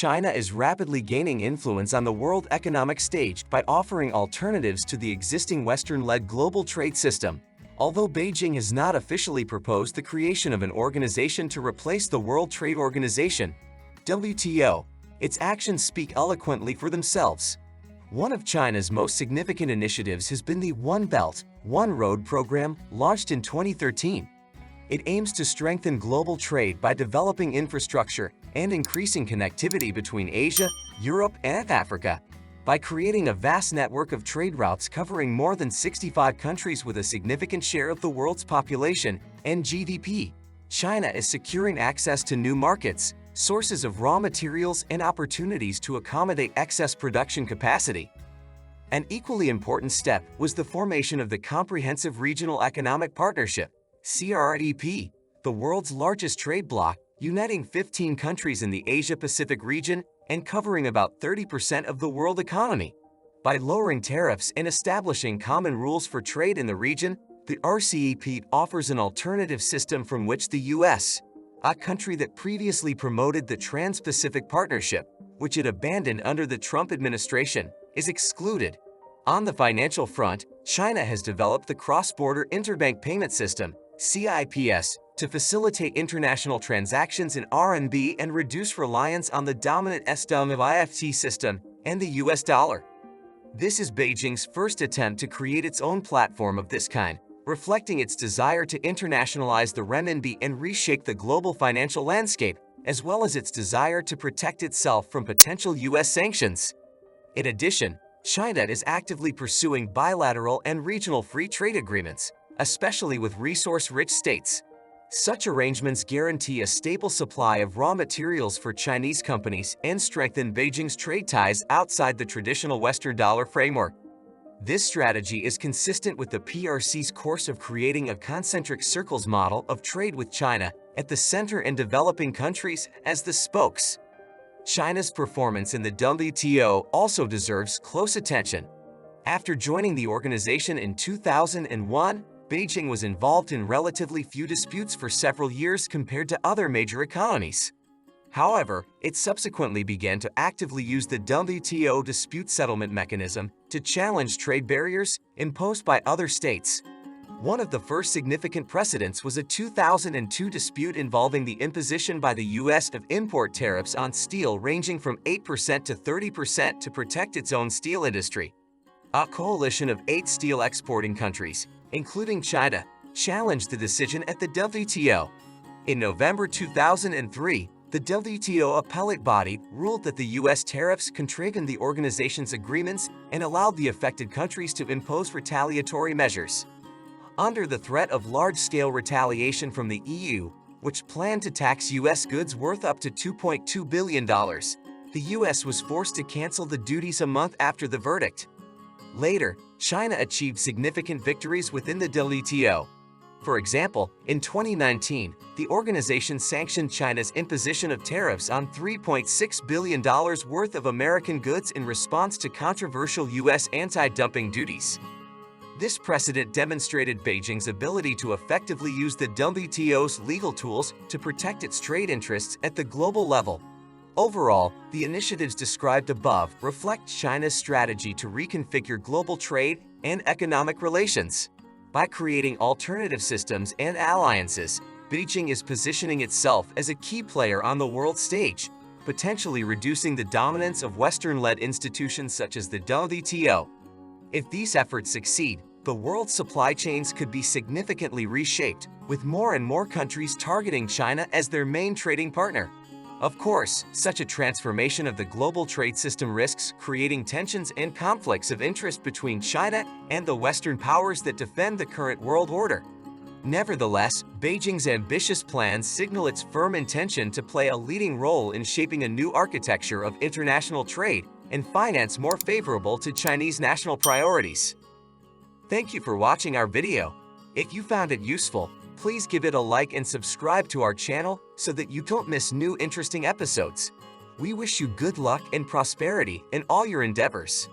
China is rapidly gaining influence on the world economic stage by offering alternatives to the existing Western-led global trade system. Although Beijing has not officially proposed the creation of an organization to replace the World Trade Organization, WTO, its actions speak eloquently for themselves. One of China's most significant initiatives has been the One Belt, One Road program launched in 2013. It aims to strengthen global trade by developing infrastructure and increasing connectivity between Asia, Europe, and Africa. By creating a vast network of trade routes covering more than 65 countries with a significant share of the world's population and GDP, China is securing access to new markets, sources of raw materials, and opportunities to accommodate excess production capacity. An equally important step was the formation of the Comprehensive Regional Economic Partnership, CREP, the world's largest trade bloc, uniting 15 countries in the Asia-Pacific region and covering about 30% of the world economy. By lowering tariffs and establishing common rules for trade in the region, the RCEP offers an alternative system from which the U.S., a country that previously promoted the Trans-Pacific Partnership, which it abandoned under the Trump administration, is excluded. On the financial front, China has developed the Cross-Border Interbank Payment System, CIPS, to facilitate international transactions in RMB and reduce reliance on the dominant SWIFT system and the US dollar. This is Beijing's first attempt to create its own platform of this kind, reflecting its desire to internationalize the renminbi and reshape the global financial landscape, as well as its desire to protect itself from potential US sanctions. In addition, China is actively pursuing bilateral and regional free trade agreements, especially with resource-rich states. Such arrangements guarantee a stable supply of raw materials for Chinese companies and strengthen Beijing's trade ties outside the traditional Western dollar framework. This strategy is consistent with the PRC's course of creating a concentric circles model of trade with China at the center and developing countries as the spokes. China's performance in the WTO also deserves close attention. After joining the organization in 2001, Beijing was involved in relatively few disputes for several years compared to other major economies. However, it subsequently began to actively use the WTO dispute settlement mechanism to challenge trade barriers imposed by other states. One of the first significant precedents was a 2002 dispute involving the imposition by the U.S. of import tariffs on steel ranging from 8% to 30% to protect its own steel industry. A coalition of 8 steel exporting countries, including China, challenged the decision at the WTO. In November 2003, the WTO appellate body ruled that the U.S. tariffs contravened the organization's agreements and allowed the affected countries to impose retaliatory measures. Under the threat of large-scale retaliation from the EU, which planned to tax U.S. goods worth up to $2.2 billion, the U.S. was forced to cancel the duties a month after the verdict. Later, China achieved significant victories within the WTO. For example, in 2019, the organization sanctioned China's imposition of tariffs on $3.6 billion worth of American goods in response to controversial U.S. anti-dumping duties. This precedent demonstrated Beijing's ability to effectively use the WTO's legal tools to protect its trade interests at the global level. Overall, the initiatives described above reflect China's strategy to reconfigure global trade and economic relations. By creating alternative systems and alliances, Beijing is positioning itself as a key player on the world stage, potentially reducing the dominance of Western-led institutions such as the WTO. If these efforts succeed, the world's supply chains could be significantly reshaped, with more and more countries targeting China as their main trading partner. Of course, such a transformation of the global trade system risks creating tensions and conflicts of interest between China and the Western powers that defend the current world order. Nevertheless, Beijing's ambitious plans signal its firm intention to play a leading role in shaping a new architecture of international trade and finance more favorable to Chinese national priorities. Thank you for watching our video. If you found it useful, please give it a like and subscribe to our channel so that you don't miss new interesting episodes. We wish you good luck and prosperity in all your endeavors.